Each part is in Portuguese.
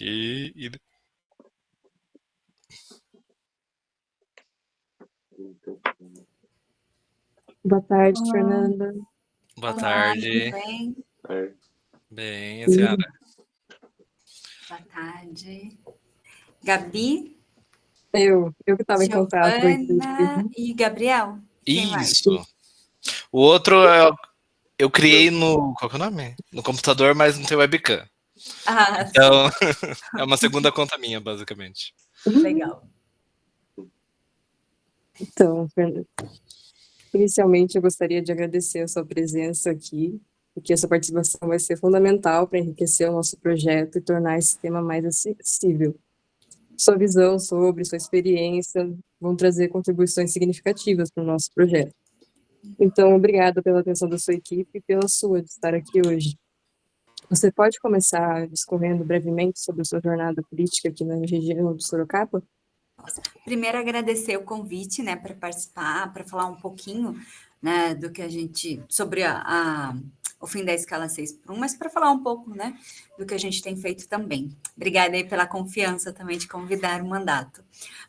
aqui. Boa tarde, Fernanda. Boa Olá, tarde. tudo bem? Bem, a senhora? Boa tarde. Gabi, Eu que estava em contato com a equipe. Giovana e Gabriel. Quem mais? Isso. O outro eu criei no. Qual que é o nome? No computador, mas não tem webcam. Ah, Então, é uma segunda conta minha, basicamente. legal. Então, Fernanda, inicialmente eu gostaria de agradecer a sua presença aqui, porque essa participação vai ser fundamental para enriquecer o nosso projeto e tornar esse tema mais acessível. Sua visão sobre, sua experiência vão trazer contribuições significativas para o nosso projeto. Então, obrigada pela atenção da sua equipe e pela sua de estar aqui hoje. Você pode começar discorrendo brevemente sobre a sua jornada política aqui na região do Sorocaba? Primeiro, agradecer o convite, né, para participar, para falar um pouquinho, né, do que a gente, sobre o fim da escala 6x1, mas para falar um pouco, né, do que a gente tem feito também. Obrigada aí pela confiança também de convidar o mandato.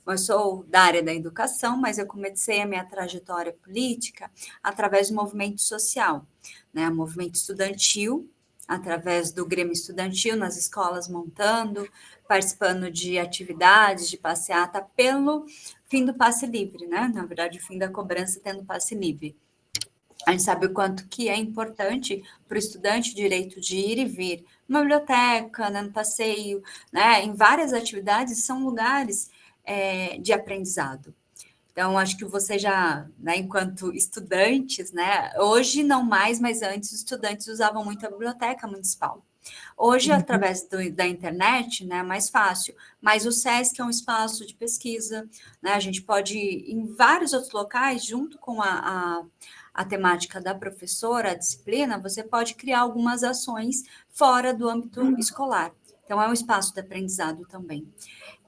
Eu sou da área da educação, mas eu comecei a minha trajetória política através do movimento social, né, movimento estudantil, através do Grêmio Estudantil nas escolas montando, participando de atividades, de passeata, pelo fim do passe livre, né? Na verdade, o fim da cobrança tendo passe livre. A gente sabe o quanto que é importante para o estudante o direito de ir e vir numa biblioteca, né, no passeio, né? Em várias atividades são lugares de aprendizado. Então, acho que você já, né, enquanto estudantes, né, hoje não mais, mas antes os estudantes usavam muito a biblioteca municipal. Hoje, através da internet, né, é mais fácil, mas o SESC é um espaço de pesquisa, né, a gente pode ir em vários outros locais, junto com a temática da professora, a disciplina, você pode criar algumas ações fora do âmbito escolar. Então, é um espaço de aprendizado também.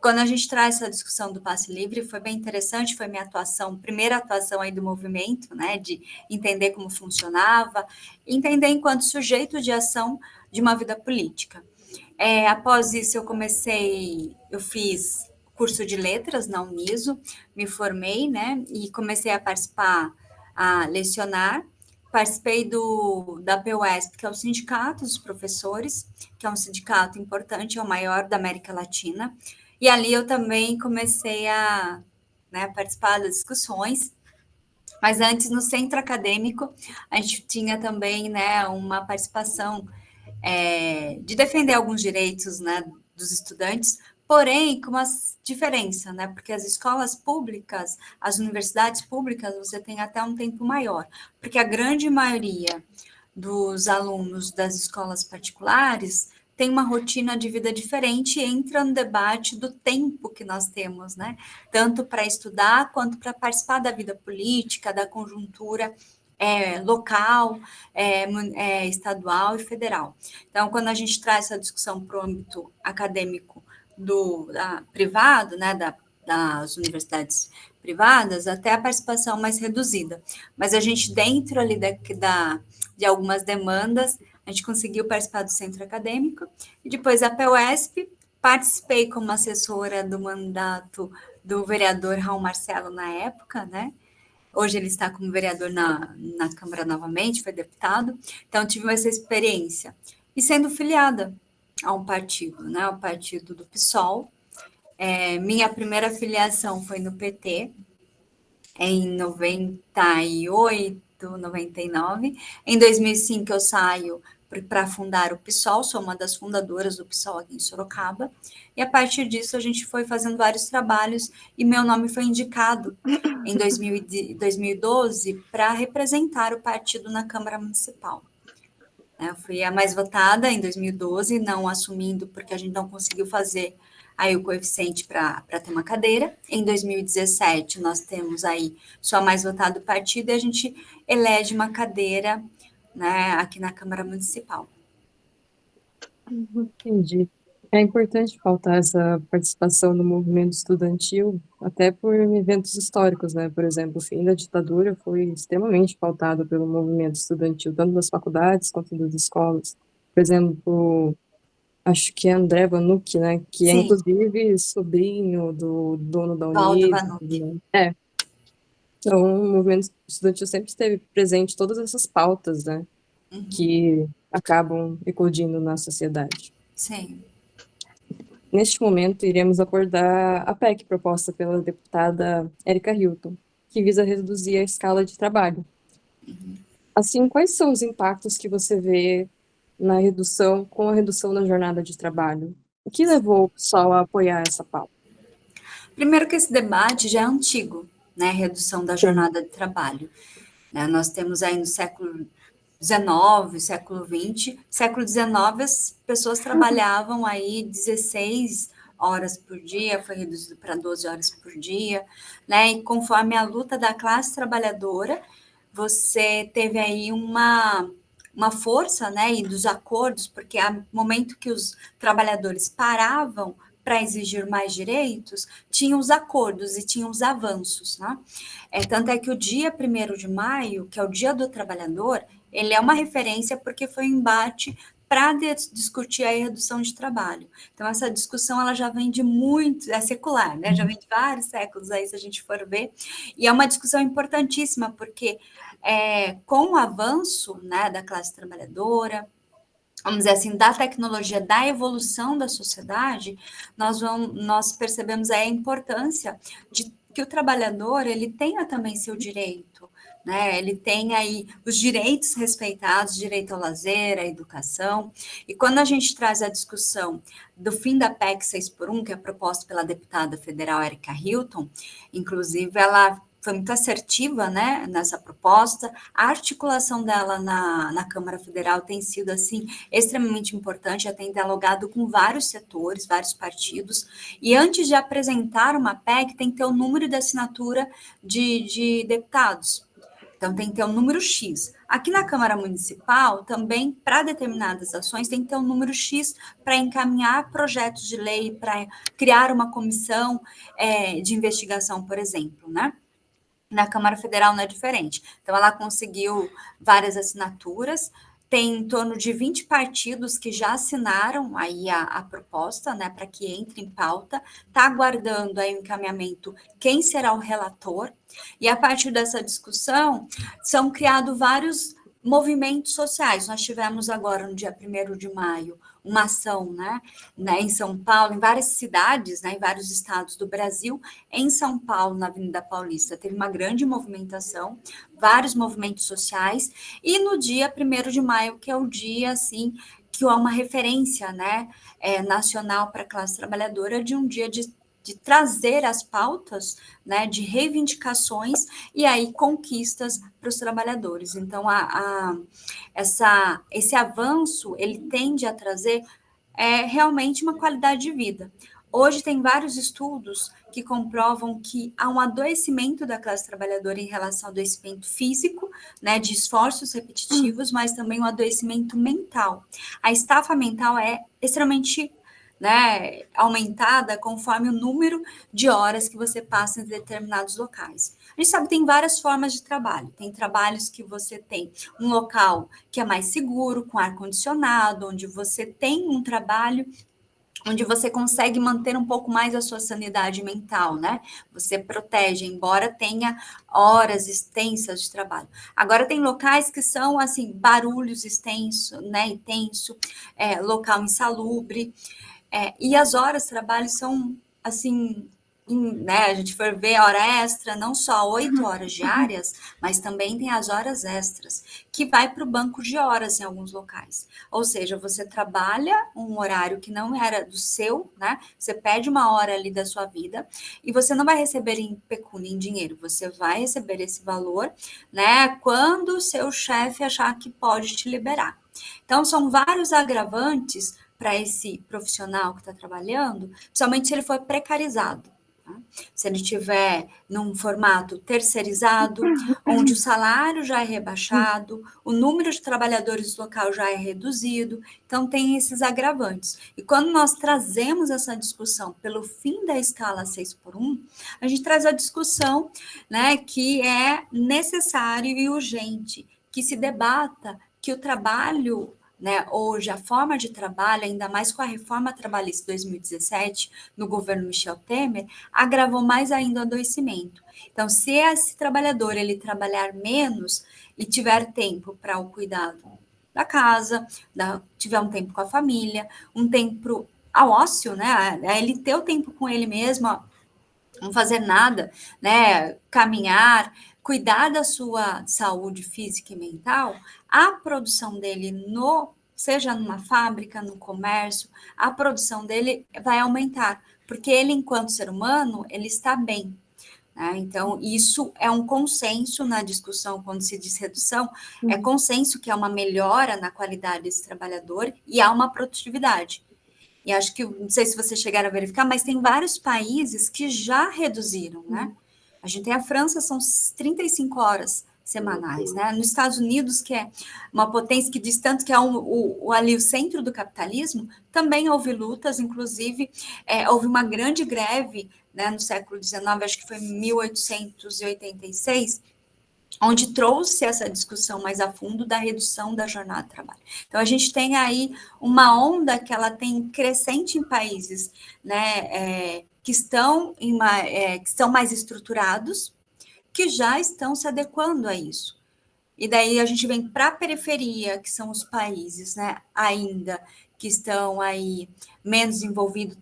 Quando a gente traz essa discussão do passe livre, foi bem interessante, foi minha atuação, primeira atuação aí do movimento, né, de entender como funcionava, entender enquanto sujeito de ação de uma vida política. Após isso, eu fiz curso de letras na Uniso, me formei, né, e comecei a participar, a lecionar. Participei da PUESP, que é o Sindicato dos Professores, que é um sindicato importante, é o maior da América Latina. E ali eu também comecei a, né, participar das discussões. Mas antes, no centro acadêmico, a gente tinha também, né, uma participação de defender alguns direitos, né, dos estudantes, porém com uma diferença, né, porque as escolas públicas, as universidades públicas, você tem até um tempo maior, porque a grande maioria dos alunos das escolas particulares tem uma rotina de vida diferente e entra no debate do tempo que nós temos, né? Tanto para estudar quanto para participar da vida política, da conjuntura local, estadual e federal. Então, quando a gente traz essa discussão para o âmbito acadêmico privado, né, das universidades privadas, até a participação mais reduzida. Mas a gente, dentro ali de algumas demandas, a gente conseguiu participar do centro acadêmico, e depois a PUESP, participei como assessora do mandato do vereador Raul Marcelo na época, né? Hoje ele está como vereador na Câmara novamente, foi deputado, então tive essa experiência. E sendo filiada a um partido, né? O partido do PSOL. Minha primeira filiação foi no PT, em 98, 99. Em 2005 eu saio para fundar o PSOL, sou uma das fundadoras do PSOL aqui em Sorocaba, e a partir disso a gente foi fazendo vários trabalhos, e meu nome foi indicado em 2012 para representar o partido na Câmara Municipal. Eu fui a mais votada em 2012, não assumindo porque a gente não conseguiu fazer aí o coeficiente para ter uma cadeira. Em 2017, nós temos aí só mais votado partido e a gente elege uma cadeira, né, aqui na Câmara Municipal. Entendi. É importante pautar essa participação no movimento estudantil, até por eventos históricos, né? Por exemplo, o fim da ditadura foi extremamente pautado pelo movimento estudantil, tanto das faculdades quanto das escolas. Por exemplo, acho que é André Vanucci, né? Que é Sim, inclusive sobrinho do dono da Valdo Unida. Vanucci. Né? Então, o movimento estudantil sempre esteve presente em todas essas pautas, né? Que acabam eclodindo na sociedade. Sim. Neste momento, iremos abordar a PEC proposta pela deputada Erika Hilton, que visa reduzir a escala de trabalho. Assim, quais são os impactos que você vê na redução, com a redução da jornada de trabalho? O que levou o pessoal a apoiar essa pauta? Primeiro que esse debate já é antigo, né? Redução da Sim. jornada de trabalho. Né? Nós temos aí no século XIX, século XX. Século XIX, as pessoas trabalhavam aí 16 horas por dia, foi reduzido para 12 horas por dia, né? E conforme a luta da classe trabalhadora, você teve aí uma força, né, e dos acordos, porque há momento que os trabalhadores paravam para exigir mais direitos, tinham os acordos e tinham os avanços, né? Tanto é que o dia 1º de maio, que é o Dia do Trabalhador, ele é uma referência porque foi um embate para discutir a redução de trabalho. Então, essa discussão ela já vem de muito, é secular, né? Já vem de vários séculos aí, se a gente for ver, e é uma discussão importantíssima, porque com o avanço, né, da classe trabalhadora, vamos dizer assim, da tecnologia, da evolução da sociedade, nós percebemos aí a importância de que o trabalhador, ele tenha também seu direito, né? Ele tem aí os direitos respeitados, direito ao lazer, à educação. E quando a gente traz a discussão do fim da PEC 6x1, que é proposta pela deputada federal Erika Hilton, inclusive ela foi muito assertiva, né, nessa proposta. A articulação dela na Câmara Federal tem sido, assim, extremamente importante, já tem dialogado com vários setores, vários partidos, e antes de apresentar uma PEC, tem que ter o número de assinatura de deputados. Então, tem que ter um número X. Aqui na Câmara Municipal, também, para determinadas ações, tem que ter um número X para encaminhar projetos de lei, para criar uma comissão de investigação, por exemplo, né? Na Câmara Federal não é diferente. Então, ela conseguiu várias assinaturas, tem em torno de 20 partidos que já assinaram aí a proposta, né, para que entre em pauta, está aguardando aí o encaminhamento quem será o relator, e a partir dessa discussão, são criados vários movimentos sociais. Nós tivemos agora, no dia 1º de maio, uma ação, né, em São Paulo, em várias cidades, né, em vários estados do Brasil. Em São Paulo, na Avenida Paulista, teve uma grande movimentação, vários movimentos sociais, e no dia 1º de maio, que é o dia, assim, que é uma referência, né, nacional para a classe trabalhadora, de um dia de trazer as pautas, né, de reivindicações e aí conquistas para os trabalhadores. Então, esse avanço, ele tende a trazer realmente uma qualidade de vida. Hoje tem vários estudos que comprovam que há um adoecimento da classe trabalhadora em relação ao adoecimento físico, né, de esforços repetitivos, mas também um adoecimento mental. A estafa mental é extremamente, né, aumentada conforme o número de horas que você passa em determinados locais. A gente sabe que tem várias formas de trabalho. Tem trabalhos que você tem um local que é mais seguro, com ar-condicionado, onde você tem um trabalho onde você consegue manter um pouco mais a sua sanidade mental, né? Você protege, embora tenha horas extensas de trabalho. Agora, tem locais que são, assim, barulhos extensos, né? Intenso, local insalubre, e as horas de trabalho são, assim, né, a gente for ver hora extra, não só 8 horas diárias, mas também tem as horas extras, que vai para o banco de horas em alguns locais. Ou seja, você trabalha um horário que não era do seu, né? Você perde uma hora ali da sua vida e você não vai receber em pecúnia, em dinheiro. Você vai receber esse valor, né? Quando o seu chefe achar que pode te liberar. Então, são vários agravantes para esse profissional que está trabalhando, principalmente se ele for precarizado. Tá? Se ele estiver num formato terceirizado, onde o salário já é rebaixado, o número de trabalhadores do local já é reduzido, então tem esses agravantes. E quando nós trazemos essa discussão pelo fim da escala 6x1, a gente traz a discussão, né, que é necessário e urgente que se debata que o trabalho né, hoje a forma de trabalho, ainda mais com a reforma trabalhista de 2017, no governo Michel Temer, agravou mais ainda o adoecimento. Então, se esse trabalhador ele trabalhar menos e tiver tempo para o cuidado da casa, tiver um tempo com a família, um tempo ao ócio, né, ele ter o tempo com ele mesmo, ó, não fazer nada, né, caminhar, cuidar da sua saúde física e mental, a produção dele seja numa fábrica, no comércio, a produção dele vai aumentar, porque ele, enquanto ser humano, ele está bem, né? Então, isso é um consenso na discussão, quando se diz redução, é consenso que é uma melhora na qualidade desse trabalhador e há uma produtividade. E acho que, não sei se vocês chegaram a verificar, mas tem vários países que já reduziram, né? A gente tem a França, são 35 horas semanais, né? Nos Estados Unidos, que é uma potência que diz tanto que é ali o centro do capitalismo, também houve lutas, inclusive houve uma grande greve, né, no século XIX, acho que foi em 1886, onde trouxe essa discussão mais a fundo da redução da jornada de trabalho. Então, a gente tem aí uma onda que ela tem crescente em países, né, que estão mais estruturados, que já estão se adequando a isso. E daí a gente vem para a periferia, que são os países, né, ainda que estão aí menos envolvidos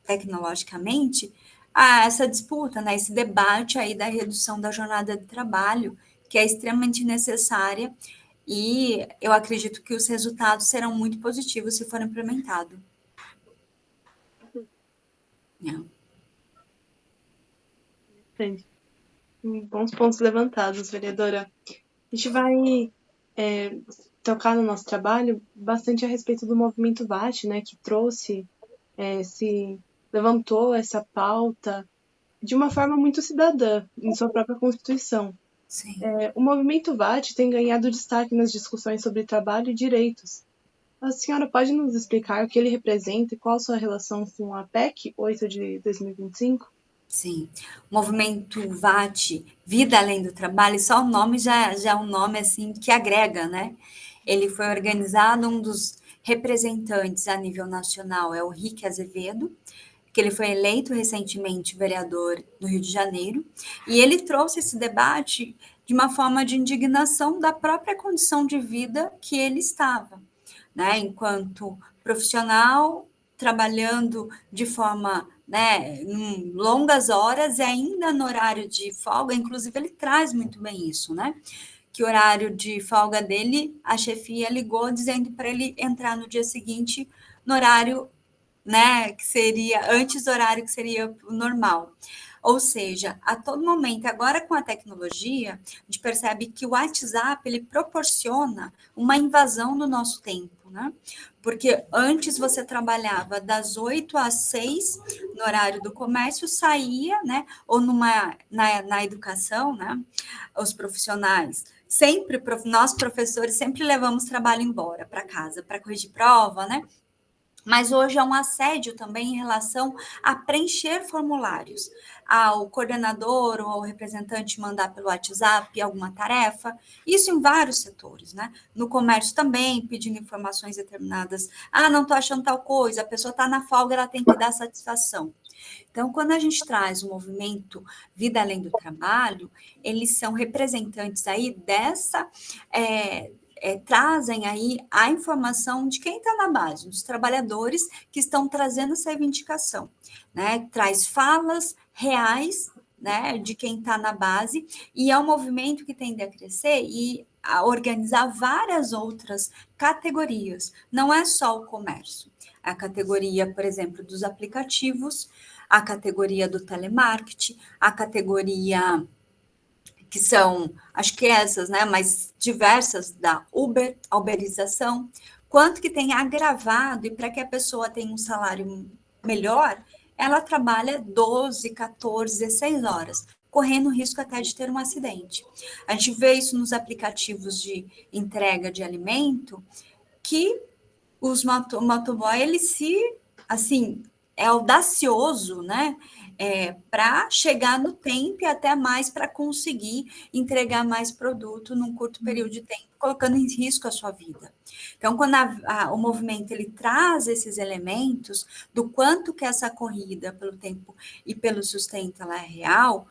tecnologicamente, a essa disputa, né, esse debate aí da redução da jornada de trabalho, que é extremamente necessária, e eu acredito que os resultados serão muito positivos se for implementado. Entendi. Bons pontos levantados, vereadora. A gente vai tocar no nosso trabalho bastante a respeito do movimento VAT, né, que levantou essa pauta de uma forma muito cidadã, em sua própria Constituição. Sim. O movimento VAT tem ganhado destaque nas discussões sobre trabalho e direitos. A senhora pode nos explicar o que ele representa e qual a sua relação com a PEC 8 de 2025? Sim, o movimento VAT, Vida Além do Trabalho, só o nome já é um nome assim que agrega, né? Ele foi organizado, um dos representantes a nível nacional é o Rick Azevedo, que ele foi eleito recentemente vereador do Rio de Janeiro, e ele trouxe esse debate de uma forma de indignação da própria condição de vida que ele estava, né? Enquanto profissional, trabalhando de forma, né, longas horas e ainda no horário de folga, inclusive ele traz muito bem isso, né? Que o horário de folga dele, a chefia ligou dizendo para ele entrar no dia seguinte no horário, né, que seria antes do horário que seria normal. Ou seja, a todo momento, agora com a tecnologia, a gente percebe que o WhatsApp ele proporciona uma invasão do nosso tempo, né? Porque antes você trabalhava das 8 às 6 no horário do comércio, saía, né? Ou na educação, né? Os profissionais. Sempre, nós professores sempre levamos trabalho embora para casa, para corrigir prova, né? Mas hoje é um assédio também em relação a preencher formulários, ao coordenador ou ao representante mandar pelo WhatsApp alguma tarefa, isso em vários setores, né? No comércio também, pedindo informações determinadas. Ah, não estou achando tal coisa, a pessoa está na folga, ela tem que dar satisfação. Então, quando a gente traz o movimento Vida Além do Trabalho, eles são representantes aí dessa... trazem aí a informação de quem está na base, dos trabalhadores que estão trazendo essa reivindicação, né? Traz falas reais, né, de quem está na base, e é um movimento que tende a crescer e a organizar várias outras categorias, não é só o comércio, a categoria, por exemplo, dos aplicativos, a categoria do telemarketing, a categoria que são, acho que essas, né, mas diversas da Uber, a uberização, quanto que tem agravado, e para que a pessoa tenha um salário melhor, ela trabalha 12, 14, 16 horas, correndo risco até de ter um acidente. A gente vê isso nos aplicativos de entrega de alimento, que os motoboy, ele assim, é audacioso, né, para chegar no tempo e até mais para conseguir entregar mais produto num curto período de tempo, colocando em risco a sua vida. Então, quando o movimento ele traz esses elementos do quanto que essa corrida pelo tempo e pelo sustento ela é real,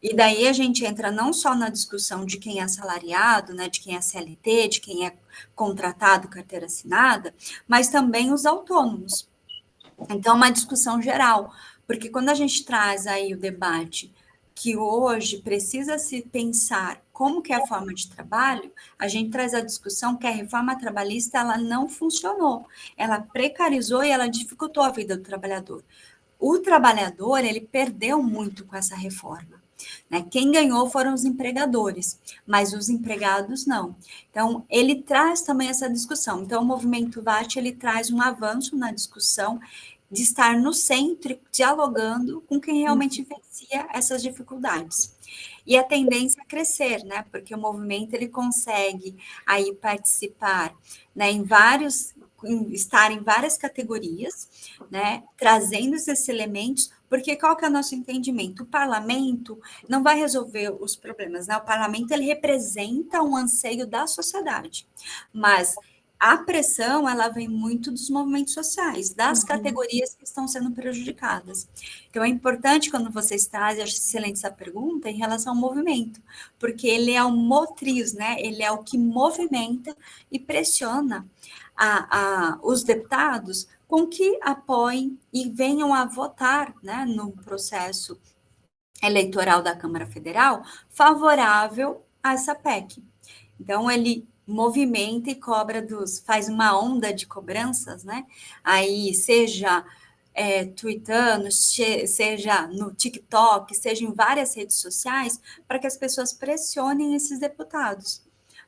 e daí a gente entra não só na discussão de quem é assalariado, né, de quem é CLT, de quem é contratado, carteira assinada, mas também os autônomos. Então, uma discussão geral, porque quando a gente traz aí o debate que hoje precisa se pensar como que é a forma de trabalho, a gente traz a discussão que a reforma trabalhista ela não funcionou, ela precarizou e ela dificultou a vida do trabalhador. O trabalhador, ele perdeu muito com essa reforma. Né? Quem ganhou foram os empregadores, mas os empregados não. Então, ele traz também essa discussão. Então, o movimento VAT, ele traz um avanço na discussão de estar no centro, dialogando com quem realmente vivencia essas dificuldades. E a tendência é crescer, né? Porque o movimento, ele consegue aí participar, né, estar em várias categorias, né, trazendo esses elementos, porque qual que é o nosso entendimento? O parlamento não vai resolver os problemas, né? O parlamento, ele representa um anseio da sociedade, mas a pressão, ela vem muito dos movimentos sociais, das categorias que estão sendo prejudicadas. Então, é importante quando vocês trazem, acho excelente essa pergunta, em relação ao movimento, porque ele é o motriz, né? Ele é o que movimenta e pressiona os deputados com que apoiem e venham a votar, né, no processo eleitoral da Câmara Federal favorável a essa PEC. Então, ele movimenta e faz uma onda de cobranças, né? Aí, seja tweetando, seja no TikTok, seja em várias redes sociais, para que as pessoas pressionem esses deputados.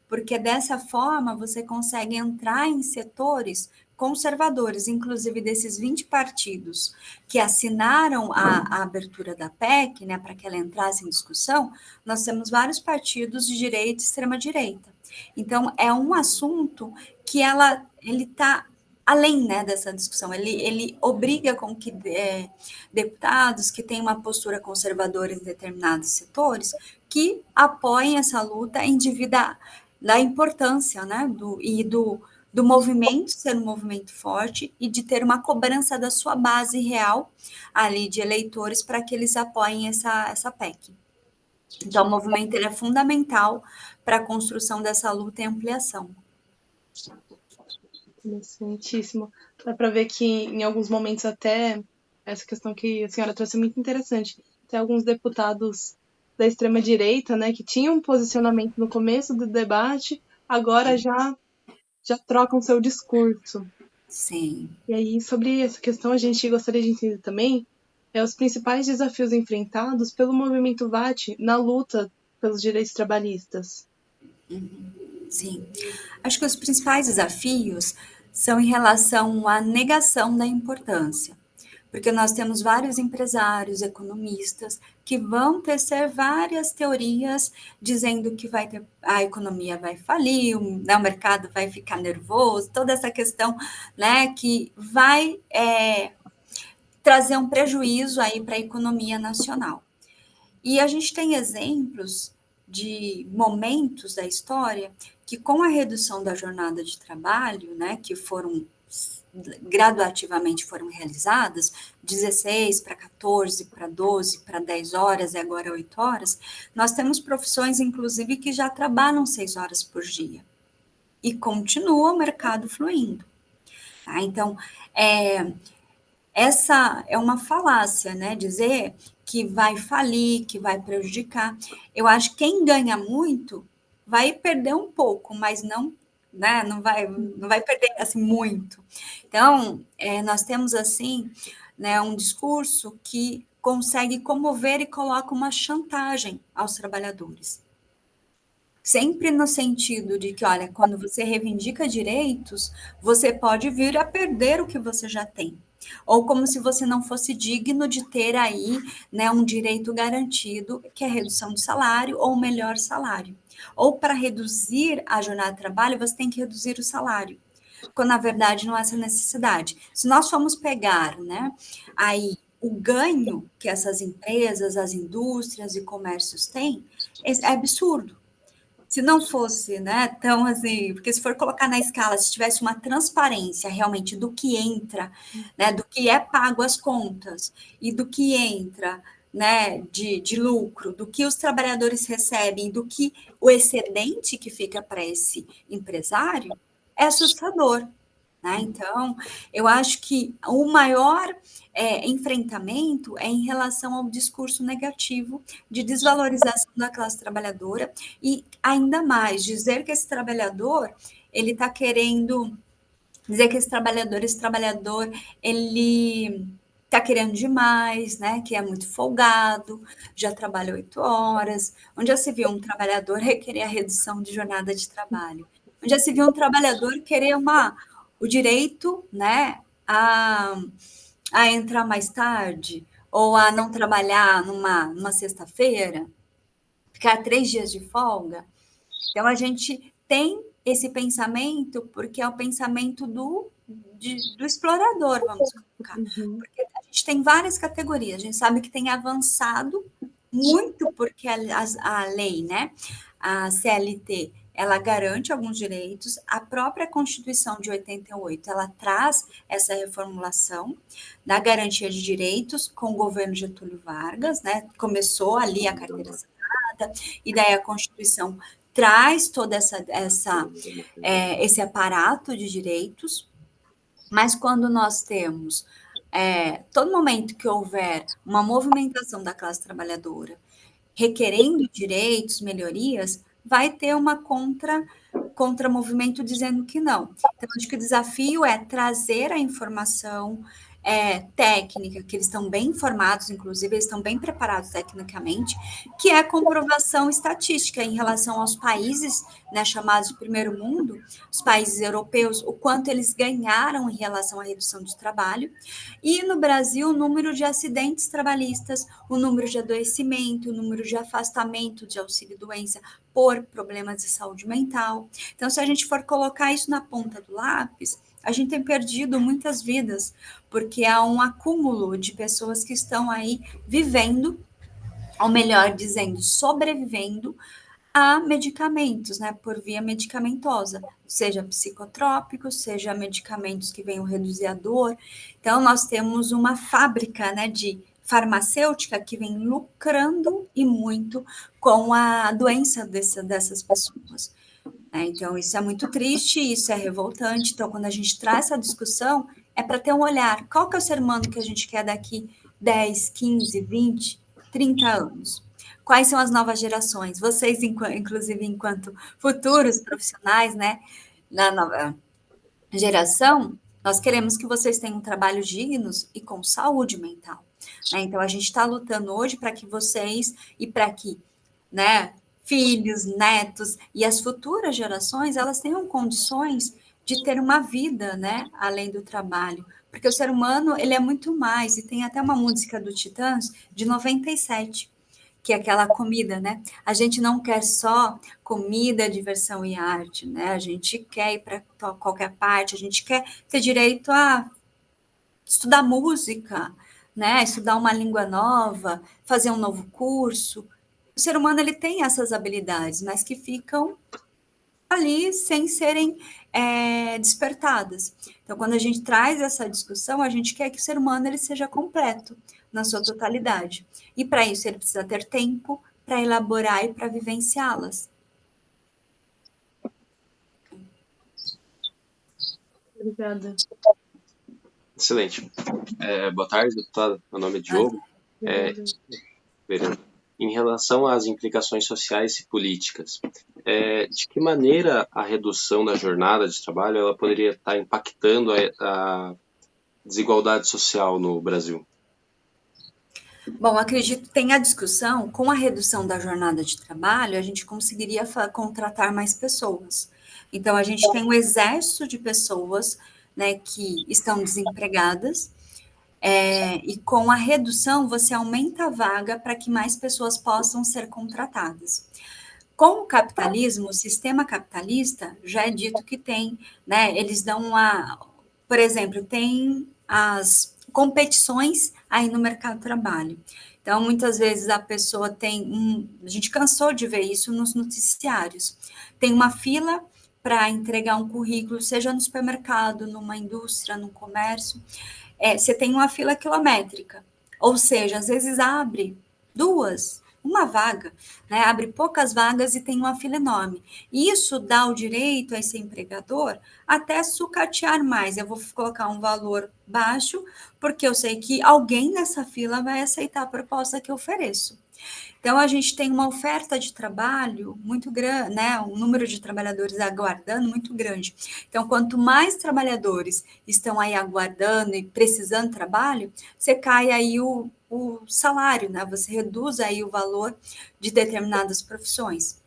Porque dessa forma você consegue entrar em setores conservadores, inclusive desses 20 partidos que assinaram a abertura da PEC, né, para que ela entrasse em discussão, nós temos vários partidos de direita e extrema-direita. Então, é um assunto que ele está além, né, dessa discussão, ele obriga com que deputados que têm uma postura conservadora em determinados setores, que apoiem essa luta em da importância, né, do movimento ser um movimento forte e de ter uma cobrança da sua base real ali de eleitores para que eles apoiem essa PEC. Então, o movimento ele é fundamental para a construção dessa luta e ampliação. Interessantíssimo. Dá para ver que em alguns momentos até essa questão que a senhora trouxe é muito interessante. Tem alguns deputados da extrema-direita, né, que tinham um posicionamento no começo do debate, agora já trocam seu discurso. Sim. E aí, sobre essa questão, a gente gostaria de entender também os principais desafios enfrentados pelo movimento VAT na luta pelos direitos trabalhistas. Sim. Acho que os principais desafios são em relação à negação da importância. Porque nós temos vários empresários, economistas, que vão tecer várias teorias dizendo que a economia vai falir, né, o mercado vai ficar nervoso, toda essa questão, né, que vai trazer um prejuízo aí para a economia nacional. E a gente tem exemplos de momentos da história que, com a redução da jornada de trabalho, né, que gradativamente foram realizadas, 16 para 14, para 12, para 10 horas e agora 8 horas, nós temos profissões, inclusive, que já trabalham 6 horas por dia. E continua o mercado fluindo. Tá? Então, essa é uma falácia, né? Dizer que vai falir, que vai prejudicar. Eu acho que quem ganha muito vai perder um pouco, mas não, né? Não vai perder assim muito. Então, nós temos assim, né, um discurso que consegue comover e coloca uma chantagem aos trabalhadores. Sempre no sentido de que, olha, quando você reivindica direitos, você pode vir a perder o que você já tem. Ou como se você não fosse digno de ter aí, né, um direito garantido, que é a redução de salário ou um melhor salário. Ou para reduzir a jornada de trabalho, você tem que reduzir o salário, quando na verdade não é essa necessidade. Se nós formos pegar, né, aí o ganho que essas empresas, as indústrias e comércios têm é absurdo. Se não fosse, né, tão assim, porque se for colocar na escala, se tivesse uma transparência realmente do que entra, né, do que é pago as contas e do que entra, né, de lucro, do que os trabalhadores recebem, do que o excedente que fica para esse empresário, é assustador. Né? Então, eu acho que o maior enfrentamento é em relação ao discurso negativo de desvalorização da classe trabalhadora e, ainda mais, dizer que esse trabalhador, ele está querendo dizer que esse trabalhador, ele está querendo demais, né? Que é muito folgado, já trabalha 8 horas. Onde já se viu um trabalhador requerer a redução de jornada de trabalho? Onde já se viu um trabalhador querer o direito, né, a entrar mais tarde, ou a não trabalhar numa sexta-feira, ficar 3 dias de folga? Então, a gente tem esse pensamento porque é o pensamento do explorador, vamos colocar. Porque a gente tem várias categorias, a gente sabe que tem avançado muito porque a lei, né, a CLT, ela garante alguns direitos, a própria Constituição de 88, ela traz essa reformulação da garantia de direitos com o governo Getúlio Vargas, né, começou ali a carteira assinada, e daí a Constituição traz todo esse aparato de direitos, mas quando nós temos, todo momento que houver uma movimentação da classe trabalhadora requerendo direitos, melhorias, vai ter uma contra-movimento dizendo que não. Então, acho que o desafio é trazer a informação técnica, que eles estão bem informados, inclusive, eles estão bem preparados tecnicamente, que é a comprovação estatística em relação aos países, né, chamados de primeiro mundo, os países europeus, o quanto eles ganharam em relação à redução de trabalho, e no Brasil, o número de acidentes trabalhistas, o número de adoecimento, o número de afastamento de auxílio-doença por problemas de saúde mental. Então, se a gente for colocar isso na ponta do lápis, a gente tem perdido muitas vidas, porque há um acúmulo de pessoas que estão aí vivendo, ou melhor dizendo, sobrevivendo a medicamentos, né, por via medicamentosa, seja psicotrópicos, seja medicamentos que venham reduzir a dor. Então, nós temos uma fábrica, né, de farmacêutica que vem lucrando e muito com a doença dessas pessoas. Então, isso é muito triste, isso é revoltante. Então, quando a gente traz essa discussão, é para ter um olhar. Qual que é o ser humano que a gente quer daqui 10, 15, 20, 30 anos? Quais são as novas gerações? Vocês, inclusive, enquanto futuros profissionais, né, na nova geração, nós queremos que vocês tenham trabalhos dignos e com saúde mental. Né? Então, a gente está lutando hoje para que vocês e para que, né, filhos, netos e as futuras gerações, elas tenham condições de ter uma vida, né, além do trabalho. Porque o ser humano, ele é muito mais, e tem até uma música do Titãs, de 97, que é aquela comida, né? A gente não quer só comida, diversão e arte, né? A gente quer ir para qualquer parte, a gente quer ter direito a estudar música, né? Estudar uma língua nova, fazer um novo curso. O ser humano, ele tem essas habilidades, mas que ficam ali sem serem despertadas. Então, quando a gente traz essa discussão, a gente quer que o ser humano ele seja completo na sua totalidade. E para isso ele precisa ter tempo para elaborar e para vivenciá-las. Obrigada. Excelente. Boa tarde, deputada. Meu nome é Diogo. Em relação às implicações sociais e políticas, de que maneira a redução da jornada de trabalho ela poderia estar impactando a desigualdade social no Brasil? Bom, acredito que tem a discussão, com a redução da jornada de trabalho, a gente conseguiria contratar mais pessoas. Então, a gente tem um exército de pessoas, né, que estão desempregadas, e com a redução, você aumenta a vaga para que mais pessoas possam ser contratadas. Com o capitalismo, o sistema capitalista, já é dito que tem, né, eles dão por exemplo, tem competições aí no mercado de trabalho. Então, muitas vezes a pessoa a gente cansou de ver isso nos noticiários. Tem uma fila para entregar um currículo, seja no supermercado, numa indústria, num comércio. Você tem uma fila quilométrica. Ou seja, às vezes abre uma vaga, né? Abre poucas vagas e tem uma fila enorme. E isso dá o direito a esse empregador até sucatear mais. Eu vou colocar um valor baixo, porque eu sei que alguém nessa fila vai aceitar a proposta que eu ofereço. Então, a gente tem uma oferta de trabalho muito grande, né? Um número de trabalhadores aguardando muito grande. Então, quanto mais trabalhadores estão aí aguardando e precisando de trabalho, você cai aí o salário, né? Você reduz aí o valor de determinadas profissões.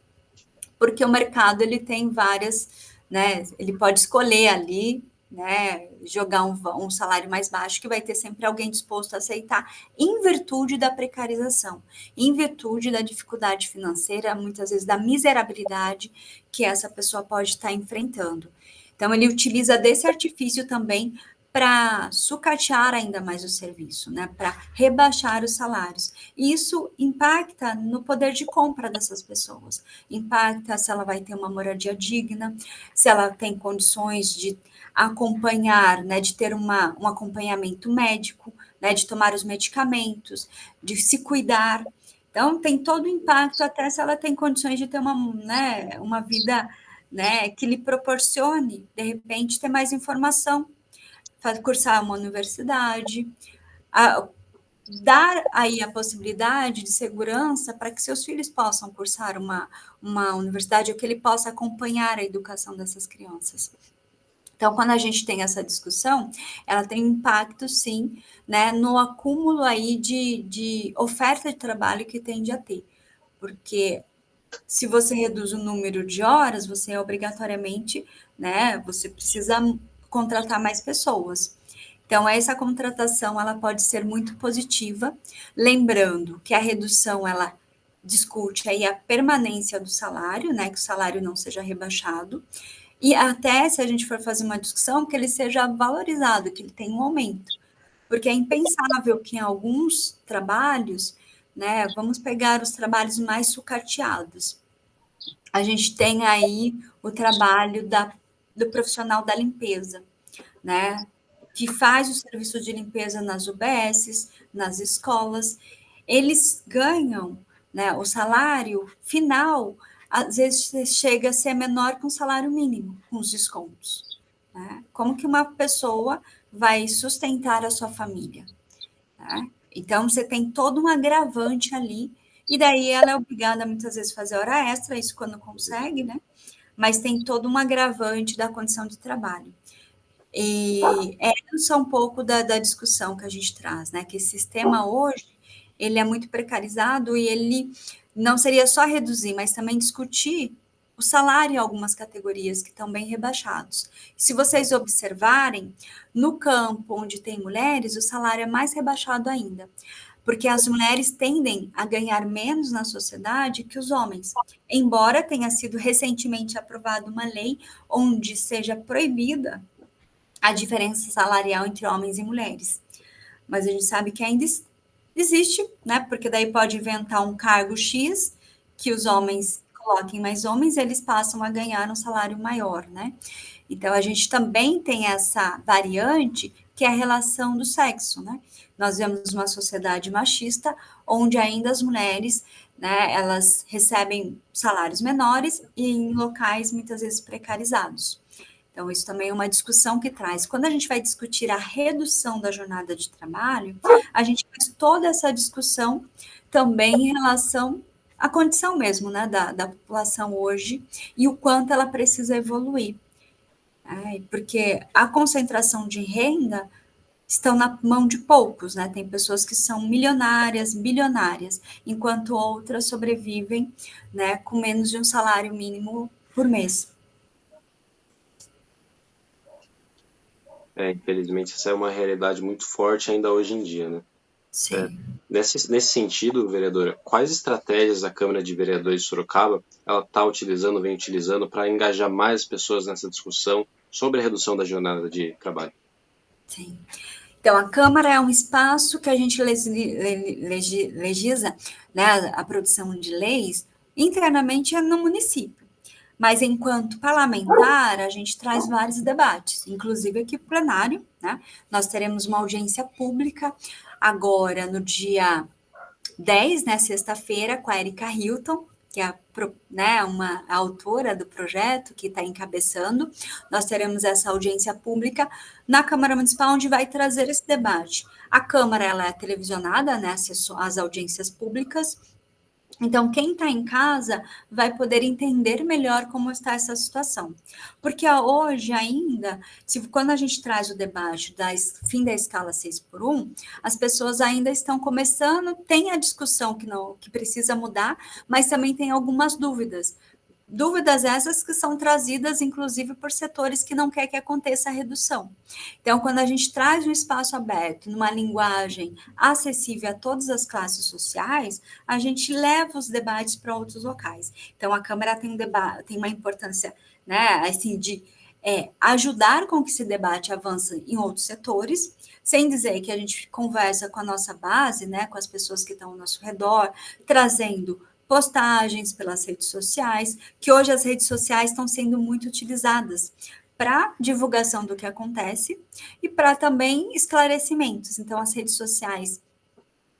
Porque o mercado, ele tem várias, né? Ele pode escolher ali, né, jogar um salário mais baixo, que vai ter sempre alguém disposto a aceitar, em virtude da precarização, em virtude da dificuldade financeira, muitas vezes da miserabilidade que essa pessoa pode estar enfrentando. Então, ele utiliza desse artifício também para sucatear ainda mais o serviço, né, para rebaixar os salários. E isso impacta no poder de compra dessas pessoas, impacta se ela vai ter uma moradia digna, se ela tem condições de acompanhar, né, de ter um acompanhamento médico, né, de tomar os medicamentos, de se cuidar. Então, tem todo o impacto, até se ela tem condições de ter uma vida, né, que lhe proporcione, de repente, ter mais informação, cursar uma universidade, dar aí a possibilidade de segurança para que seus filhos possam cursar uma universidade, ou que ele possa acompanhar a educação dessas crianças. Então, quando a gente tem essa discussão, ela tem impacto, sim, né, no acúmulo aí de oferta de trabalho que tende a ter. Porque se você reduz o número de horas, você obrigatoriamente, né, você precisa contratar mais pessoas. Então, essa contratação, ela pode ser muito positiva, lembrando que a redução, ela discute aí a permanência do salário, né, que o salário não seja rebaixado, e até, se a gente for fazer uma discussão, que ele seja valorizado, que ele tenha um aumento. Porque é impensável que em alguns trabalhos, né, vamos pegar os trabalhos mais sucateados. A gente tem aí o trabalho do profissional da limpeza, né, que faz o serviço de limpeza nas UBSs, nas escolas. Eles ganham, né, o salário final, às vezes chega a ser menor que um salário mínimo, com os descontos. Né? Como que uma pessoa vai sustentar a sua família? Né? Então, você tem todo um agravante ali, e daí ela é obrigada, muitas vezes, a fazer hora extra, isso quando consegue, né? Mas tem todo um agravante da condição de trabalho. E isso é um pouco da discussão que a gente traz, né? Que esse sistema hoje, ele é muito precarizado e ele não seria só reduzir, mas também discutir o salário em algumas categorias que estão bem rebaixados. Se vocês observarem, no campo onde tem mulheres, o salário é mais rebaixado ainda, porque as mulheres tendem a ganhar menos na sociedade que os homens, embora tenha sido recentemente aprovada uma lei onde seja proibida a diferença salarial entre homens e mulheres. Mas a gente sabe que ainda existe, né? Porque daí pode inventar um cargo X, que os homens coloquem mais homens, e eles passam a ganhar um salário maior, né? Então, a gente também tem essa variante, que é a relação do sexo, né? Nós vemos uma sociedade machista, onde ainda as mulheres, né, elas recebem salários menores e em locais muitas vezes precarizados. Então, isso também é uma discussão que traz. Quando a gente vai discutir a redução da jornada de trabalho, a gente faz toda essa discussão também em relação à condição mesmo, né, da população hoje e o quanto ela precisa evoluir. Porque a concentração de renda estão na mão de poucos, né? Tem pessoas que são milionárias, bilionárias, enquanto outras sobrevivem, né, com menos de um salário mínimo por mês. Infelizmente, essa é uma realidade muito forte ainda hoje em dia, né? Sim. Nesse sentido, vereadora, quais estratégias a Câmara de Vereadores de Sorocaba ela vem utilizando para engajar mais pessoas nessa discussão sobre a redução da jornada de trabalho? Sim. Então, a Câmara é um espaço que a gente legisla, né, a produção de leis internamente é no município. Mas, enquanto parlamentar, a gente traz vários debates, inclusive aqui para o plenário, né? Nós teremos uma audiência pública agora no dia 10, né, sexta-feira, com a Erika Hilton, que é né, uma autora do projeto que está encabeçando. Nós teremos essa audiência pública na Câmara Municipal, onde vai trazer esse debate. A Câmara ela é televisionada, né, as audiências públicas. Então, quem está em casa vai poder entender melhor como está essa situação. Porque hoje ainda, quando a gente traz o debate do fim da escala 6x1, as pessoas ainda estão começando, tem a discussão que precisa mudar, mas também tem algumas dúvidas. Dúvidas essas que são trazidas, inclusive, por setores que não querem que aconteça a redução. Então, quando a gente traz um espaço aberto, numa linguagem acessível a todas as classes sociais, a gente leva os debates para outros locais. Então, a Câmara tem uma importância, né, assim, de ajudar com que esse debate avance em outros setores, sem dizer que a gente conversa com a nossa base, né, com as pessoas que estão ao nosso redor, trazendo postagens pelas redes sociais, que hoje as redes sociais estão sendo muito utilizadas para divulgação do que acontece e para também esclarecimentos. Então, as redes sociais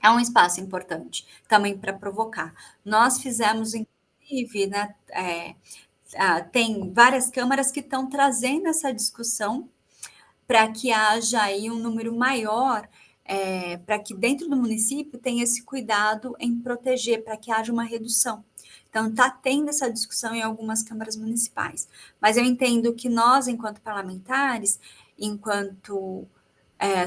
é um espaço importante também para provocar. Nós fizemos, inclusive, né, tem várias câmaras que estão trazendo essa discussão para que haja aí um número maior, para que dentro do município tenha esse cuidado em proteger, para que haja uma redução. Então, está tendo essa discussão em algumas câmaras municipais. Mas eu entendo que nós, enquanto parlamentares, enquanto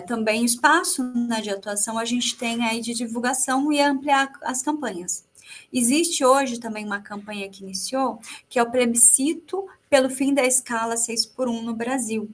também espaço, né, de atuação, a gente tem aí de divulgação e ampliar as campanhas. Existe hoje também uma campanha que iniciou, que é o plebiscito pelo fim da escala 6x1 no Brasil.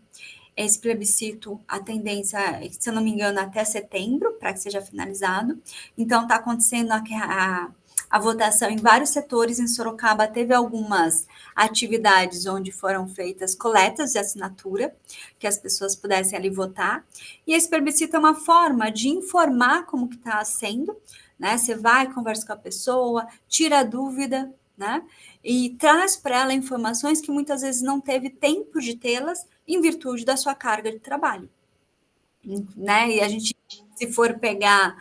Esse plebiscito, a tendência, se eu não me engano, até setembro, para que seja finalizado. Então, está acontecendo a votação em vários setores. Em Sorocaba, teve algumas atividades onde foram feitas coletas de assinatura, que as pessoas pudessem ali votar. E esse plebiscito é uma forma de informar como que está sendo, né? Você vai, conversa com a pessoa, tira a dúvida, né? E traz para ela informações que muitas vezes não teve tempo de tê-las em virtude da sua carga de trabalho, né? E a gente, se for pegar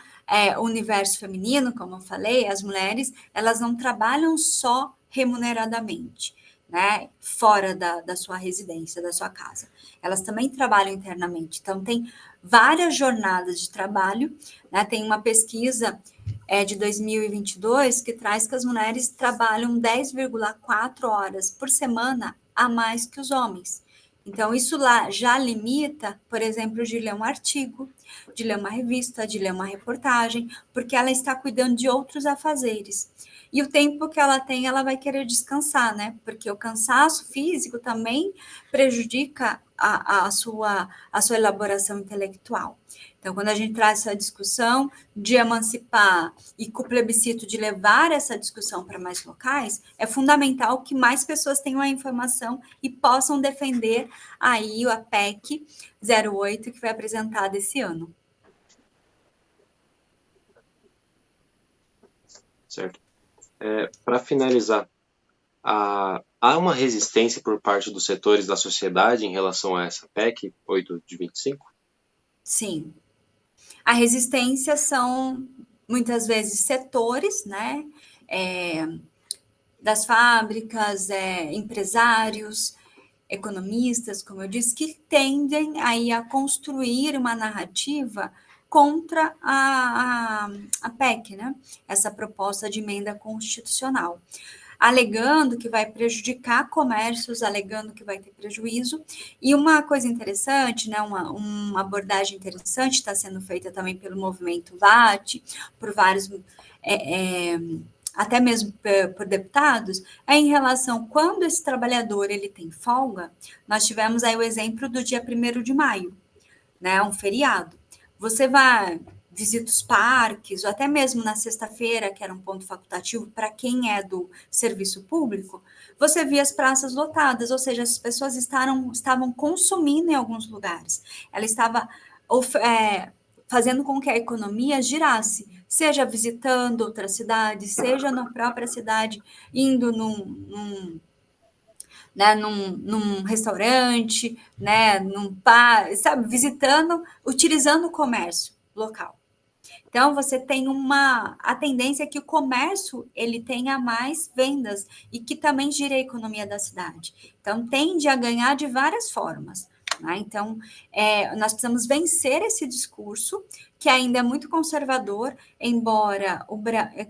o universo feminino, como eu falei, as mulheres, elas não trabalham só remuneradamente, né? Fora da sua residência, da sua casa. Elas também trabalham internamente. Então, tem várias jornadas de trabalho, né? Tem uma pesquisa de 2022 que traz que as mulheres trabalham 10,4 horas por semana a mais que os homens. Então, isso lá já limita, por exemplo, de ler um artigo, de ler uma revista, de ler uma reportagem, porque ela está cuidando de outros afazeres. E o tempo que ela tem, ela vai querer descansar, né? Porque o cansaço físico também prejudica a sua elaboração intelectual. Então, quando a gente traz essa discussão de emancipar e com o plebiscito de levar essa discussão para mais locais, é fundamental que mais pessoas tenham a informação e possam defender aí a PEC 08 que foi apresentada esse ano. Certo. Para finalizar, há uma resistência por parte dos setores da sociedade em relação a essa PEC 8 de 25? Sim. A resistência são, muitas vezes, setores, né, das fábricas, empresários, economistas, como eu disse, que tendem aí a construir uma narrativa contra a PEC, né, essa proposta de emenda constitucional, alegando que vai prejudicar comércios, alegando que vai ter prejuízo. E uma coisa interessante, né, uma abordagem interessante está sendo feita também pelo movimento VAT, por vários, até mesmo por deputados, em relação quando esse trabalhador ele tem folga. Nós tivemos aí o exemplo do dia 1º de maio, né, um feriado. Você vai, visita os parques, ou até mesmo na sexta-feira, que era um ponto facultativo para quem é do serviço público, você via as praças lotadas, ou seja, as pessoas estavam consumindo em alguns lugares. Ela estava fazendo com que a economia girasse, seja visitando outras cidades, seja na própria cidade, indo num restaurante, né, num bar, sabe, visitando, utilizando o comércio local. Então, você tem a tendência é que o comércio, ele tenha mais vendas e que também gire a economia da cidade. Então, tende a ganhar de várias formas. Né? Então, nós precisamos vencer esse discurso, que ainda é muito conservador, embora,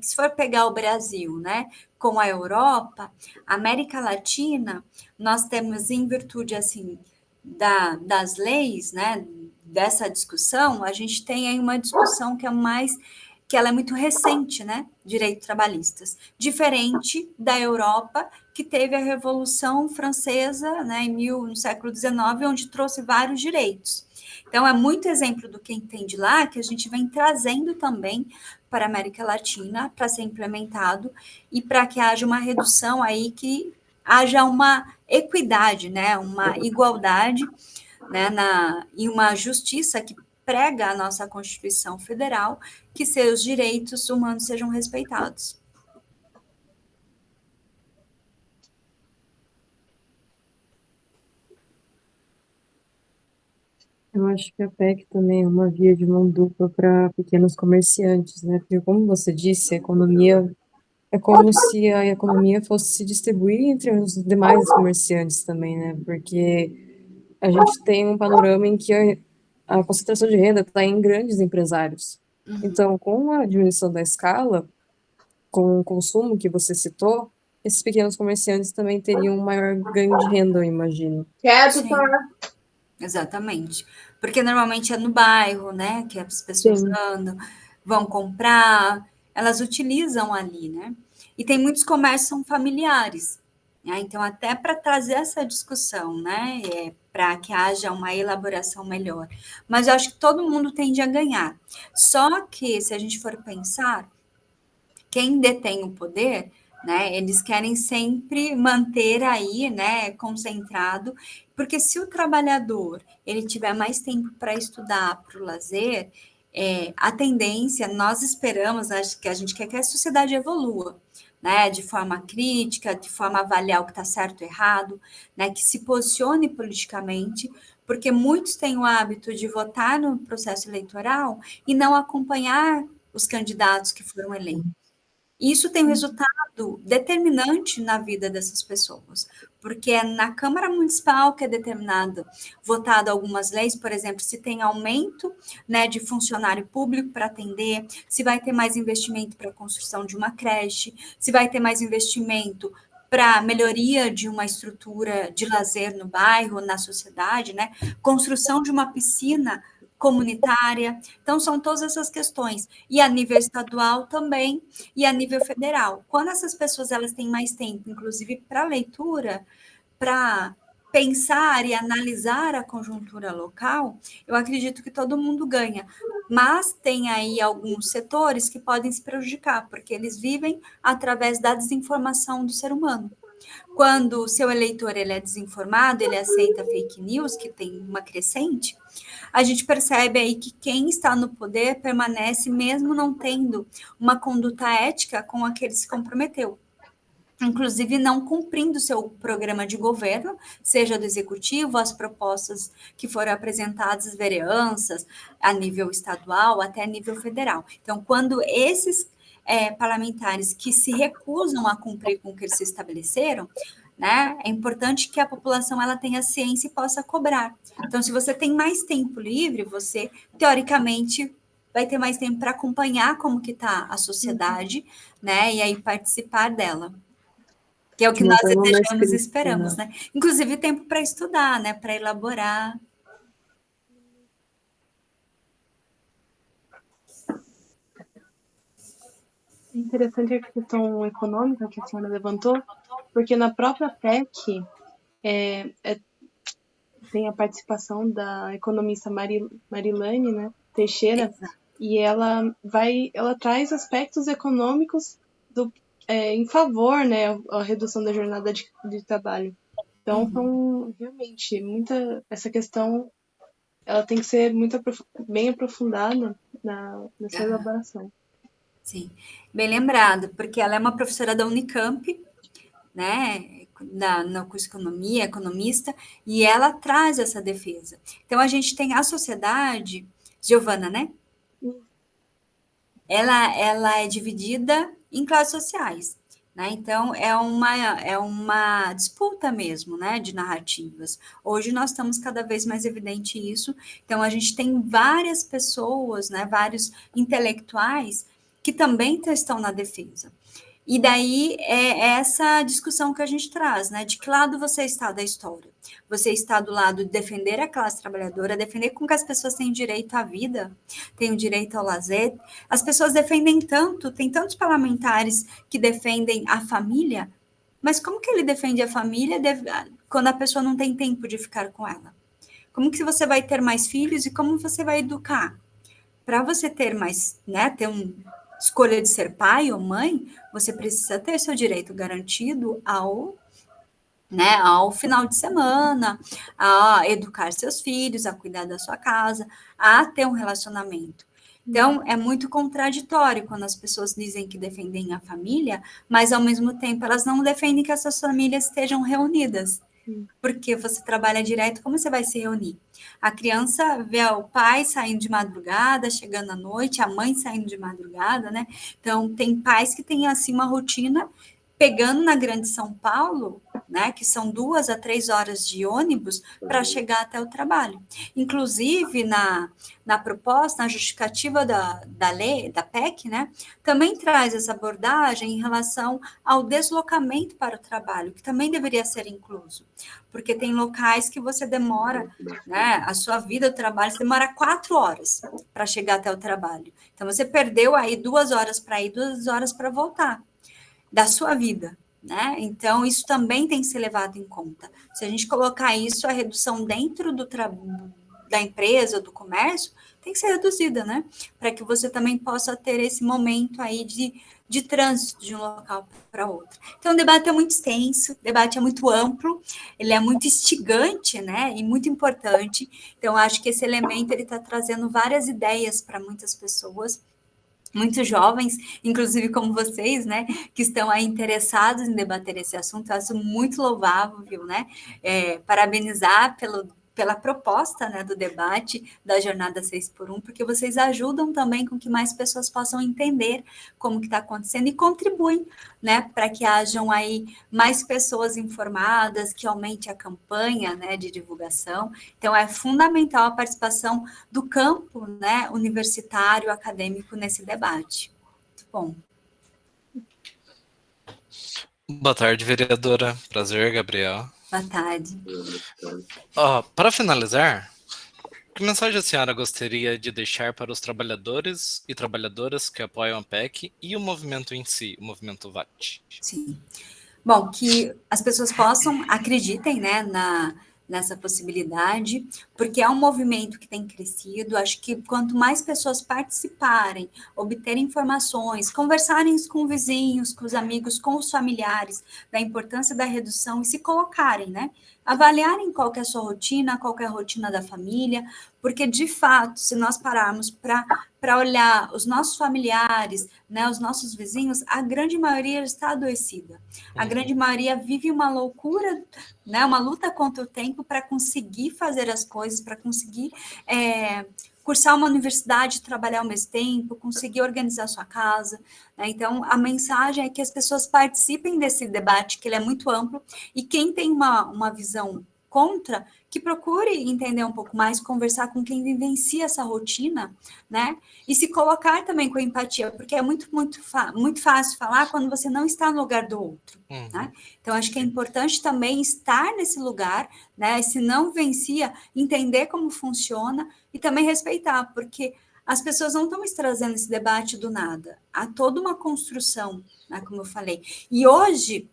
se for pegar o Brasil, né, com a Europa, a América Latina, nós temos, em virtude, assim, das leis, né, dessa discussão, a gente tem aí uma discussão que ela é muito recente, né? Direitos trabalhistas, diferente da Europa, que teve a Revolução Francesa, né, no século XIX, onde trouxe vários direitos. Então, é muito exemplo do que entende lá, que a gente vem trazendo também para a América Latina, para ser implementado, e para que haja uma redução aí, que haja uma equidade, né, uma igualdade, né, e uma justiça que prega a nossa Constituição Federal, que seus direitos humanos sejam respeitados. Eu acho que a PEC também é uma via de mão dupla para pequenos comerciantes, né? Porque, como você disse, a economia é como se a economia fosse se distribuir entre os demais comerciantes também, né? Porque a gente tem um panorama em que a concentração de renda está em grandes empresários. Então, com a diminuição da escala, com o consumo que você citou, esses pequenos comerciantes também teriam um maior ganho de renda, eu imagino. Sim, exatamente. Porque normalmente é no bairro, né, que as pessoas Sim. andam, vão comprar, elas utilizam ali, né? E tem muitos comércios que são familiares, né? Então, até para trazer essa discussão, né, para que haja uma elaboração melhor. Mas eu acho que todo mundo tende a ganhar. Só que, se a gente for pensar, quem detém o poder, né, eles querem sempre manter aí, né, concentrado, porque se o trabalhador ele tiver mais tempo para estudar, para o lazer, a tendência, nós esperamos, acho que a gente quer que a sociedade evolua, né, de forma crítica, de forma a avaliar o que está certo e errado, né, que se posicione politicamente, porque muitos têm o hábito de votar no processo eleitoral e não acompanhar os candidatos que foram eleitos. E isso tem um resultado determinante na vida dessas pessoas, porque é na Câmara Municipal que é votado algumas leis, por exemplo, se tem aumento, né, de funcionário público para atender, se vai ter mais investimento para a construção de uma creche, se vai ter mais investimento para melhoria de uma estrutura de lazer no bairro, na sociedade, né, construção de uma piscina comunitária. Então, são todas essas questões. E a nível estadual também, e a nível federal. Quando essas pessoas elas têm mais tempo, inclusive para leitura, para pensar e analisar a conjuntura local, eu acredito que todo mundo ganha. Mas tem aí alguns setores que podem se prejudicar, porque eles vivem através da desinformação do ser humano. Quando o seu eleitor ele é desinformado, ele aceita fake news, que tem uma crescente, a gente percebe aí que quem está no poder permanece mesmo não tendo uma conduta ética com a que ele se comprometeu. Inclusive não cumprindo seu programa de governo, seja do executivo, as propostas que foram apresentadas às vereanças, a nível estadual, até a nível federal. Então, quando esses parlamentares que se recusam a cumprir com o que eles se estabeleceram, né, é importante que a população ela tenha ciência e possa cobrar. Então, se você tem mais tempo livre, você, teoricamente, vai ter mais tempo para acompanhar como que está a sociedade, né, e aí participar dela. Que é o que nós desejamos e esperamos, né? Inclusive tempo para estudar, né? Para elaborar. É interessante a questão econômica que a senhora levantou, porque na própria PEC tem a participação da economista Marilane, né, Teixeira, e ela traz aspectos econômicos em favor, né, a redução da jornada de trabalho. Então, são realmente essa questão ela tem que ser muito bem aprofundada nessa Aham. elaboração. Sim, bem lembrado, porque ela é uma professora da Unicamp, né, no curso Economia, economista, e ela traz essa defesa. Então, a gente tem a sociedade, Giovana, né? Ela é dividida em classes sociais, né? Então, é uma disputa mesmo, né, de narrativas. Hoje nós estamos cada vez mais evidente isso. Então, a gente tem várias pessoas, né, vários intelectuais que também estão na defesa. E daí é essa discussão que a gente traz, né? De que lado você está da história? Você está do lado de defender a classe trabalhadora, defender com que as pessoas tenham direito à vida, tenham direito ao lazer. As pessoas defendem tanto, tem tantos parlamentares que defendem a família, mas como que ele defende a família quando a pessoa não tem tempo de ficar com ela? Como que você vai ter mais filhos e como você vai educar? Para você ter mais, né, ter uma escolha de ser pai ou mãe, você precisa ter seu direito garantido ao final de semana, a educar seus filhos, a cuidar da sua casa, a ter um relacionamento. Então, é muito contraditório quando as pessoas dizem que defendem a família, mas, ao mesmo tempo, elas não defendem que essas famílias estejam reunidas. Porque você trabalha direto, como você vai se reunir? A criança vê o pai saindo de madrugada, chegando à noite, a mãe saindo de madrugada, né? Então, tem pais que têm, assim, uma rotina, pegando na Grande São Paulo, né, que são 2 a 3 horas de ônibus para chegar até o trabalho. Inclusive, na proposta, na justificativa da lei, da PEC, né, também traz essa abordagem em relação ao deslocamento para o trabalho, que também deveria ser incluso, porque tem locais que você demora, né, a sua vida, o trabalho, você demora 4 horas para chegar até o trabalho. Então, você perdeu aí 2 horas para ir, 2 horas para voltar da sua vida, né? Então, isso também tem que ser levado em conta. Se a gente colocar isso, a redução dentro da empresa, do comércio, tem que ser reduzida, né? Para que você também possa ter esse momento aí de trânsito de um local para outro. Então, o debate é muito extenso, o debate é muito amplo, ele é muito instigante, né? E muito importante. Então, acho que esse elemento ele está trazendo várias ideias para muitas pessoas, muitos jovens, inclusive como vocês, né, que estão aí interessados em debater esse assunto. Eu acho muito louvável, né, parabenizar pela proposta, né, do debate da Jornada 6x1, porque vocês ajudam também com que mais pessoas possam entender como que está acontecendo e contribuem, né, para que hajam aí mais pessoas informadas, que aumente a campanha, né, de divulgação. Então, é fundamental a participação do campo, né, universitário, acadêmico nesse debate. Muito bom. Boa tarde, vereadora. Prazer, Gabriel. Boa tarde. Para finalizar, que mensagem a senhora gostaria de deixar para os trabalhadores e trabalhadoras que apoiam a PEC e o movimento em si, o movimento VAT? Sim. Bom, que as pessoas acreditem, né, nessa possibilidade, porque é um movimento que tem crescido. Acho que quanto mais pessoas participarem, obterem informações, conversarem com vizinhos, com os amigos, com os familiares, da importância da redução e se colocarem, né, avaliarem qual que é a sua rotina, qual que é a rotina da família, porque, de fato, se nós pararmos para olhar os nossos familiares, né, os nossos vizinhos, a grande maioria está adoecida. A grande maioria vive uma loucura, né, uma luta contra o tempo para conseguir fazer as coisas, para conseguir cursar uma universidade, trabalhar ao mesmo tempo, conseguir organizar sua casa, né? Então, a mensagem é que as pessoas participem desse debate, que ele é muito amplo, e quem tem uma visão contra, que procure entender um pouco mais, conversar com quem vivencia essa rotina, né? E se colocar também com empatia, porque é muito fácil falar quando você não está no lugar do outro, né? Então, acho que é importante também estar nesse lugar, né? Se não vivencia, entender como funciona e também respeitar, porque as pessoas não estão trazendo esse debate do nada. Há toda uma construção, né? Como eu falei. E hoje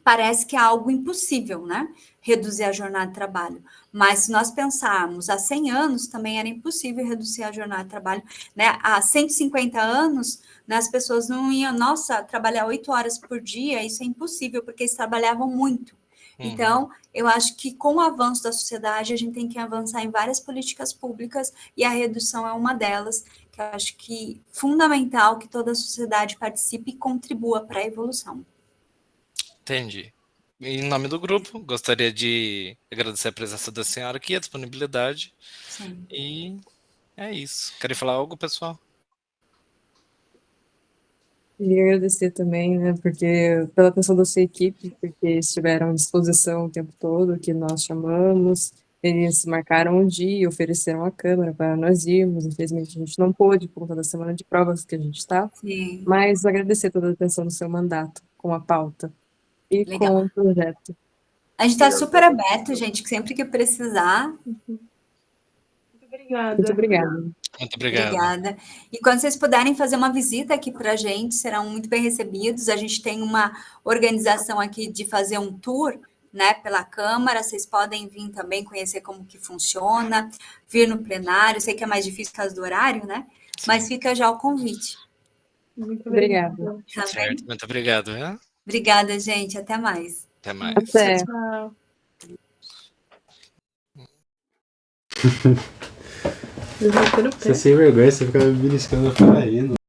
parece que é algo impossível, né? Reduzir a jornada de trabalho. Mas se nós pensarmos, há 100 anos também era impossível reduzir a jornada de trabalho, né? Há 150 anos, né, as pessoas não iam, trabalhar 8 horas por dia, isso é impossível, porque eles trabalhavam muito. Então, eu acho que com o avanço da sociedade, a gente tem que avançar em várias políticas públicas e a redução é uma delas, que eu acho que é fundamental que toda a sociedade participe e contribua para a evolução. Entendi. Em nome do grupo, gostaria de agradecer a presença da senhora aqui, a disponibilidade. Sim. E é isso. Querem falar algo, pessoal? Queria agradecer também, né, porque pela atenção da sua equipe, porque estiveram à disposição o tempo todo, que nós chamamos, eles marcaram um dia, ofereceram a câmera para nós irmos, infelizmente a gente não pôde por conta da semana de provas que a gente está, Sim, mas agradecer toda a atenção do seu mandato, com a pauta e legal. com o projeto. A gente está super aberto, gente, que sempre que precisar. Muito obrigada. Muito obrigada. Muito obrigado. Obrigada. E quando vocês puderem fazer uma visita aqui para a gente, serão muito bem recebidos. A gente tem uma organização aqui de fazer um tour, né, pela Câmara. Vocês podem vir também conhecer como que funciona, vir no plenário. Sei que é mais difícil por causa do horário, né? Mas fica já o convite. Muito Obrigada. Tá bem? Certo, muito obrigado. Né? Obrigada, gente. Até mais. Até mais. Até. Tchau. Você é sem vergonha, você fica me beliscando por aí.